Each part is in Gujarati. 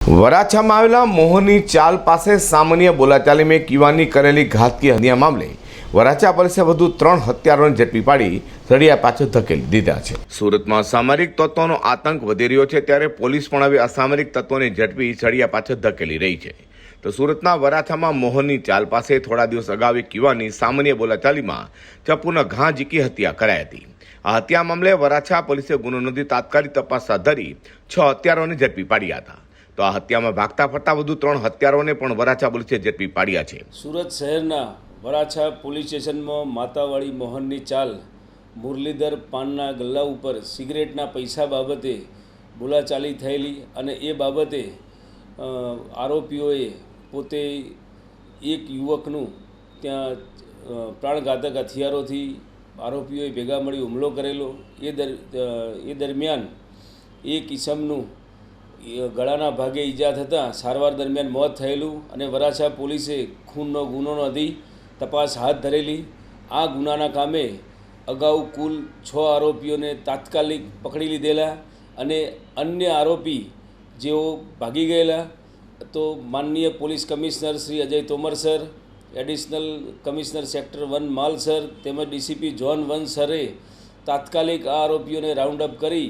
વરાછામાં આવેલા મોહનની ચાલ પાસે સામાન્ય બોલાચાલીમાં એક યુવાનની કરેલી ઘાતકી હત્યા મામલે વરાછા પોલીસે વધુ 3 હત્યારાઓને ઝડપી પાડી રડિયા પાછળ ધકેલી દીધા છે। સુરતમાં અસામરિક તત્વોનો આતંક વધી રહ્યો છે, ત્યારે પોલીસ પણ હવે અસામરિક તત્વોને ઝડપી રડિયા પાછળ ધકેલી રહી છે। તો સુરતના વરાછામાં મોહનની ચાલ પાસે થોડા દિવસ અગાઉ એક યુવાનની સામાન્ય બોલાચાલીમાં ચપ્પુના ઘા ઝીકી હત્યા કરાઈ હતી। આ હત્યા મામલે વરાછા પોલીસે ગુનો નોંધી તાત્કાલિક તપાસ હાથ ધરી 6 હત્યારાઓને ઝડપી પાડ્યા હતા। તો આ હત્યામાં ભાગતા ફરતા વધુ 3 હત્યારાઓને પણ વરાછા પોલીસે ઝડપી પાડ્યા છે। સુરત શહેરના વરાછા પોલીસ સ્ટેશનમાં માતાવાળી મોહનની ચાલ મુરલીધર પાનના ગલ્લા ઉપર સિગરેટના પૈસા બાબતે બોલાચાલી થયેલી અને એ બાબતે આરોપીઓએ પોતે એક યુવકનું ત્યાં પ્રાણઘાતક હથિયારોથી આરોપીઓએ ભેગા મળી હુમલો કરેલો। એ દરમિયાન એક ઇસમનું ગળાના ભાગે ઈજા થતાં સારવાર દરમિયાન મોત થયેલું અને વરાછા પોલીસે ખૂનનો ગુનો નોંધી તપાસ હાથ ધરેલી। આ ગુનાના કામે અગાઉ કુલ 6 આરોપીઓને તાત્કાલિક પકડી લીધેલા અને અન્ય આરોપી જેઓ ભાગી ગયેલા તો માનનીય police commissioner Shri Ajay Tomar sir, additional commissioner sector 1 માલ સર તેમજ ડીસીપી ઝોન 1 સરે તાત્કાલિક આ આરોપીઓને રાઉન્ડ અપ કરી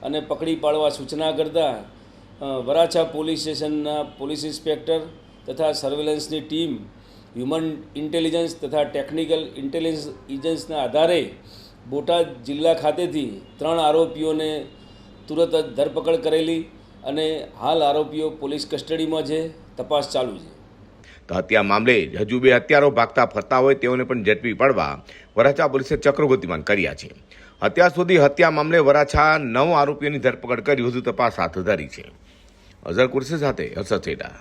અને પકડી પાડવા સૂચના કરતા વરાછા પોલીસ સ્ટેશનના પોલીસ ઇન્સ્પેક્ટર તથા સર્વેલન્સની ટીમ હ્યુમન ઇન્ટેલિજન્સ તથા ટેકનિકલ ઇન્ટેલિજન્સના આધારે બોટાદ જિલ્લા ખાતેથી 3 આરોપીઓને તુરંત જ ધરપકડ કરેલી અને હાલ આરોપીઓ પોલીસ કસ્ટડીમાં છે, તપાસ ચાલુ છે। તો હત્યા મામલે હજુ 2 હત્યારો ભાગતા ફરતા હોય તેઓને પણ ઝડપી પાડવા વરાછા પોલીસે ચક્રો ગતિમાન કર્યા છે। અત્યાર સુધી હત્યા મામલે વરાછા 9 આરોપીઓની ધરપકડ કરી વધુ તપાસ હાથ ધરી છે। અઝર કુર્સી સાથે હર્ષદ સેઠા।